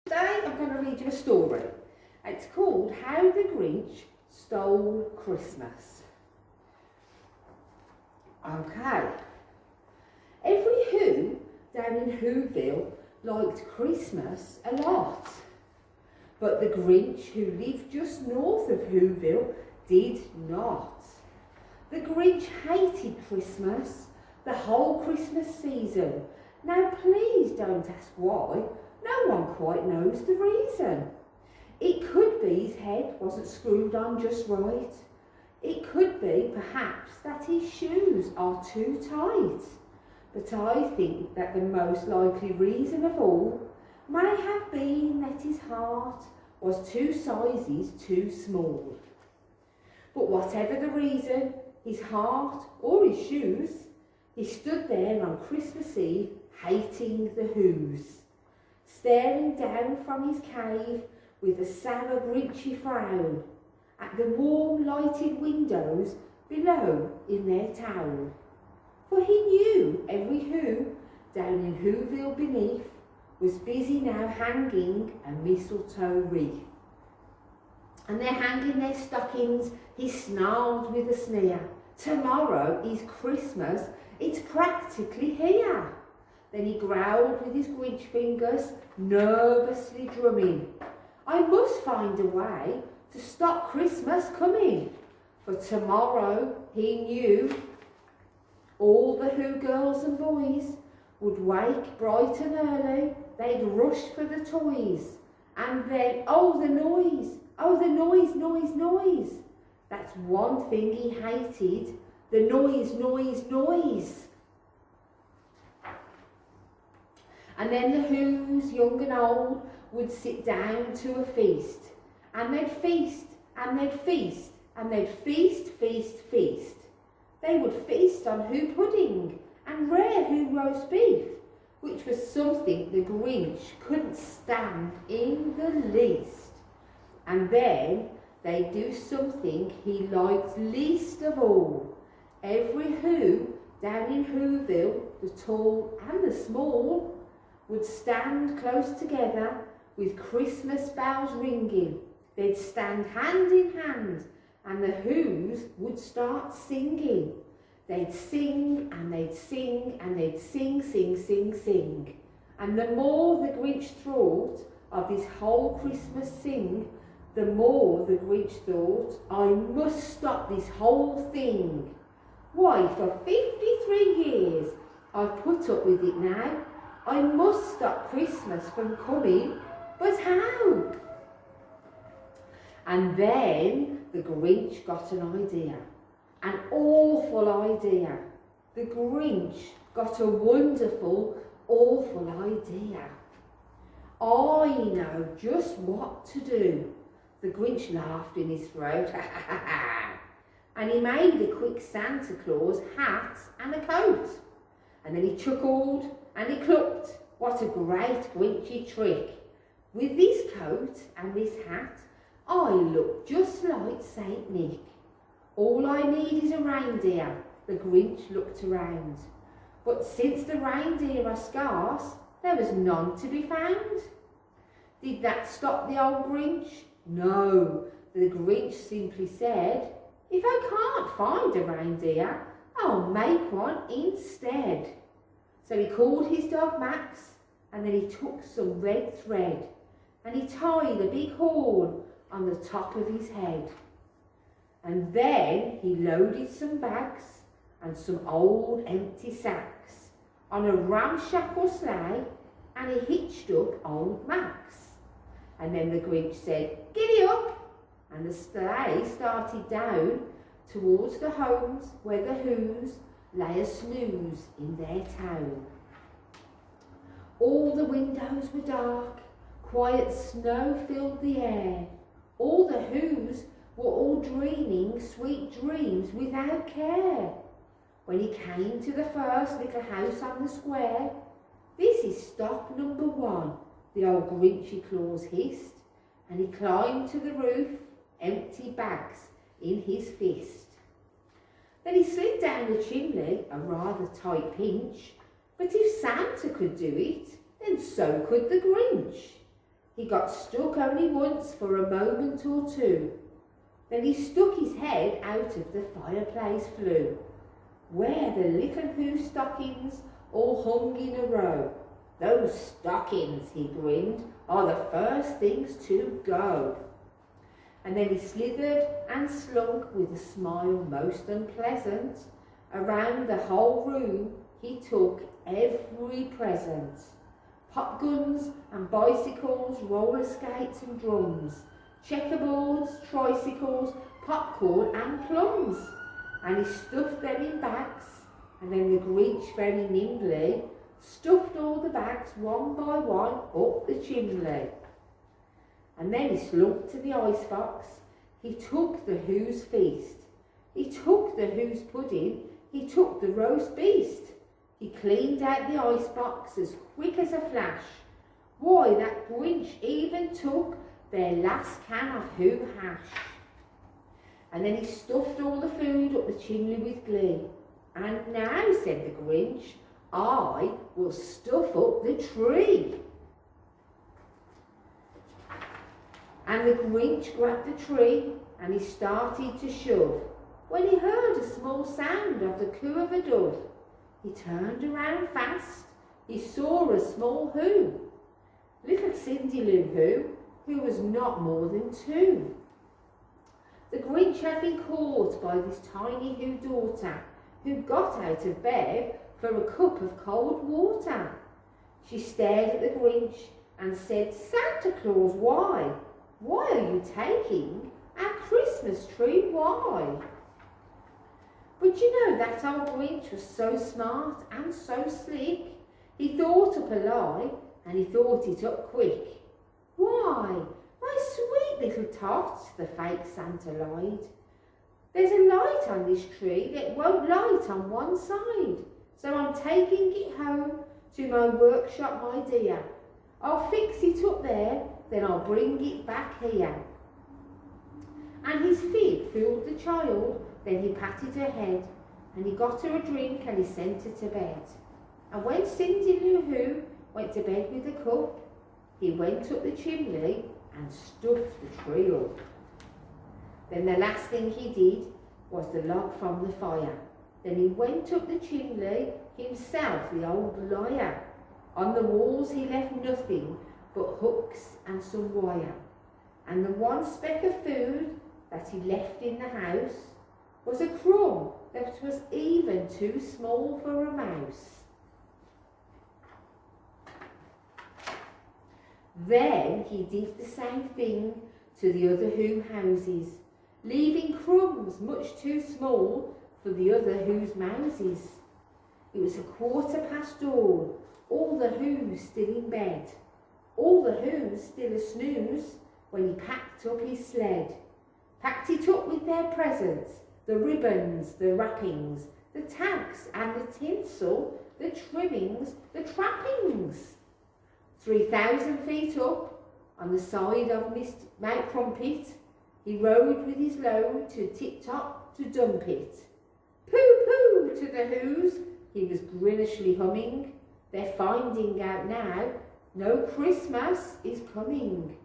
Today I'm going to read you a story. It's called How the Grinch Stole Christmas. Okay. Every Who down in Whoville liked Christmas a lot. But the Grinch, who lived just north of Whoville, did not. The Grinch hated Christmas, the whole Christmas season. Now please don't ask why. No one quite knows the reason. It could be his head wasn't screwed on just right. It could be perhaps that his shoes are too tight. But I think that the most likely reason of all may have been that his heart was 2 sizes too small. But whatever the reason, his heart or his shoes, he stood there on Christmas Eve hating the Whos, staring down from his cave with a sour Grinchy frown at the warm lighted windows below in their town. For he knew every Who down in Whoville beneath was busy now hanging a mistletoe wreath. And they're hanging their stockings, he snarled with a sneer. Tomorrow is Christmas, it's practically here. Then he growled with his Grinch fingers, nervously drumming. I must find a way to stop Christmas coming. For tomorrow, he knew, all the Who girls and boys would wake bright and early. They'd rush for the toys. And then, oh, the noise. Oh, the noise, noise, noise. That's one thing he hated. The noise, noise, noise. And then the Whos, young and old, would sit down to a feast. And they'd feast, and they'd feast, and they'd feast, feast, feast. They would feast on Who pudding and rare Who roast beef, which was something the Grinch couldn't stand in the least. And then they'd do something he liked least of all. Every Who down in Whoville, the tall and the small, would stand close together with Christmas bells ringing. They'd stand hand in hand and the Whos would start singing. They'd sing and they'd sing and they'd sing, sing, sing, sing. And the more the Grinch thought of this whole Christmas sing, the more the Grinch thought, I must stop this whole thing. Why, for 53 years I've put up with it now. I must stop Christmas from coming, but how? And then the Grinch got an idea, an awful idea. The Grinch got a wonderful, awful idea. I know just what to do. The Grinch laughed in his throat, and he made a quick Santa Claus hat and a coat. And then he chuckled and he clucked. What a great Grinchy trick. With this coat and this hat, I look just like Saint Nick. All I need is a reindeer. The Grinch looked around. But since the reindeer are scarce, there was none to be found. Did that stop the old Grinch? No, the Grinch simply said, if I can't find a reindeer, I'll make one instead. So he called his dog Max, and then he took some red thread, and he tied a big horn on the top of his head. And then he loaded some bags and some old empty sacks on a ramshackle sleigh, and he hitched up old Max. And then the Grinch said, giddy up, and the sleigh started down towards the homes where the Whos lay a snooze in their town. All the windows were dark, quiet snow filled the air. All the Whos were all dreaming sweet dreams without care. When he came to the first little house on the square, this is stop number 1, the old Grinchy Claus hissed, and he climbed to the roof, empty bags in his fist. Then he slid down the chimney, a rather tight pinch, but if Santa could do it, then so could the Grinch. He got stuck only once for a moment or two. Then he stuck his head out of the fireplace flue, where the little Who stockings all hung in a row. Those stockings, he grinned, are the first things to go. And then he slithered and slunk with a smile most unpleasant. Around the whole room he took every present. Pop guns and bicycles, roller skates and drums, checkerboards, tricycles, popcorn and plums. And he stuffed them in bags, and then the Grinch very nimbly stuffed all the bags one by one up the chimney. And then he slunk to the icebox. He took the Who's feast. He took the Who's pudding. He took the roast beast. He cleaned out the icebox as quick as a flash. Why, that Grinch even took their last can of Who hash. And then he stuffed all the food up the chimney with glee. And now, said the Grinch, I will stuff up the tree. And the Grinch grabbed the tree and he started to shove, when he heard a small sound of the coo of a dove. He turned around fast. He saw a small Who, little Cindy Lou who was not more than 2. The Grinch had been caught by this tiny Who daughter, who got out of bed for a cup of cold water. She stared at the Grinch and said, Santa Claus, why? Why are you taking our Christmas tree? Why? But you know, that old Grinch was so smart and so slick. He thought up a lie, and he thought it up quick. Why, my sweet little tot, the fake Santa lied. There's a light on this tree that won't light on one side, so I'm taking it home to my workshop, my dear. I'll fix it up there, then I'll bring it back here. And his fib fooled the child, then he patted her head, and he got her a drink and he sent her to bed. And when Cindy Lou Who went to bed with a cup, he went up the chimney and stuffed the tree up. Then the last thing he did was the log from the fire. Then he went up the chimney himself, the old liar. On the walls he left nothing but hooks and some wire. And the one speck of food that he left in the house was a crumb that was even too small for a mouse. Then he did the same thing to the other Who houses, leaving crumbs much too small for the other Who's mouses. It was 1:15 dawn, all the Who's still in bed, all the Who's still a snooze, when he packed up his sled. Packed it up with their presents, the ribbons, the wrappings, the tags and the tinsel, the trimmings, the trappings. 3,000 feet up, on the side of Mount Crumpet, he rode with his load to Tip-Top to dump it. Pooh-pooh to the Who's, he was grinishly humming. They're finding out now, no Christmas is coming.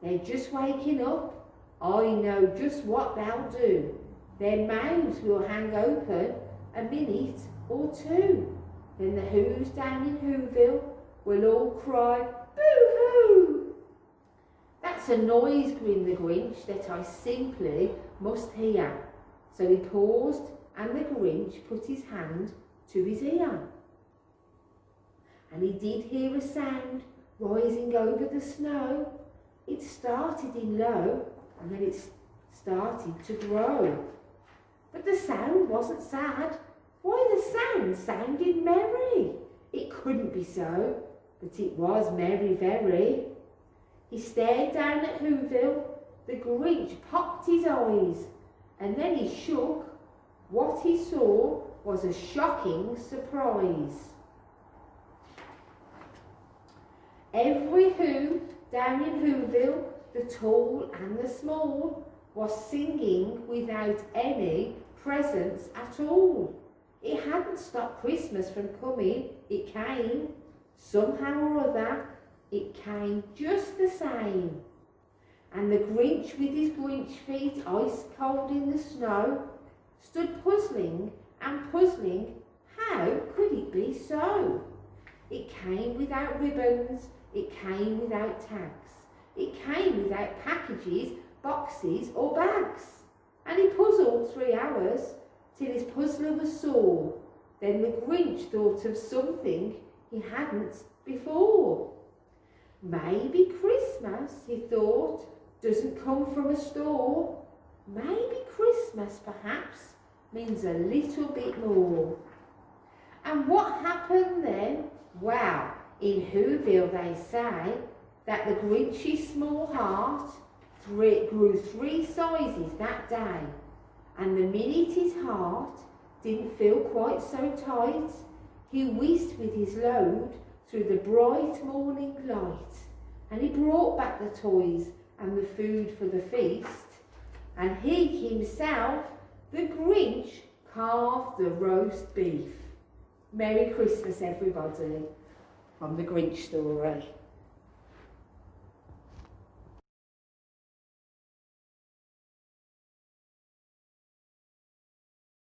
They're just waking up. I know just what they'll do. Their mouths will hang open a minute or two. Then the Who's down in Whoville will all cry, boo-hoo! That's a noise, grinned the Grinch, that I simply must hear. So he paused, and the Grinch put his hand to his ear. And he did hear a sound rising over the snow. It started in low, and then it started to grow. But the sound wasn't sad. Why, the sound sounded merry. It couldn't be so, but it was merry very. He stared down at Whoville. The Grinch popped his eyes, and then he shook. What he saw was a shocking surprise. Every Who down in Whoville, the tall and the small, was singing without any presents at all. It hadn't stopped Christmas from coming, it came. Somehow or other, it came just the same. And the Grinch, with his Grinch feet ice cold in the snow, stood puzzling and puzzling. How could it be so? It came without ribbons, it came without tags, it came without packages, boxes or bags. And he puzzled 3 hours till his puzzler was sore. Then the Grinch thought of something he hadn't before. Maybe Christmas, he thought, doesn't come from a store. Maybe Christmas perhaps means a little bit more. And what happened then? Well, in Whoville they say that the Grinch's small heart grew 3 sizes that day. And the minute his heart didn't feel quite so tight, he whisked with his load through the bright morning light. And he brought back the toys and the food for the feast. And he himself, the Grinch, carved the roast beef. Merry Christmas, everybody, from the Grinch story.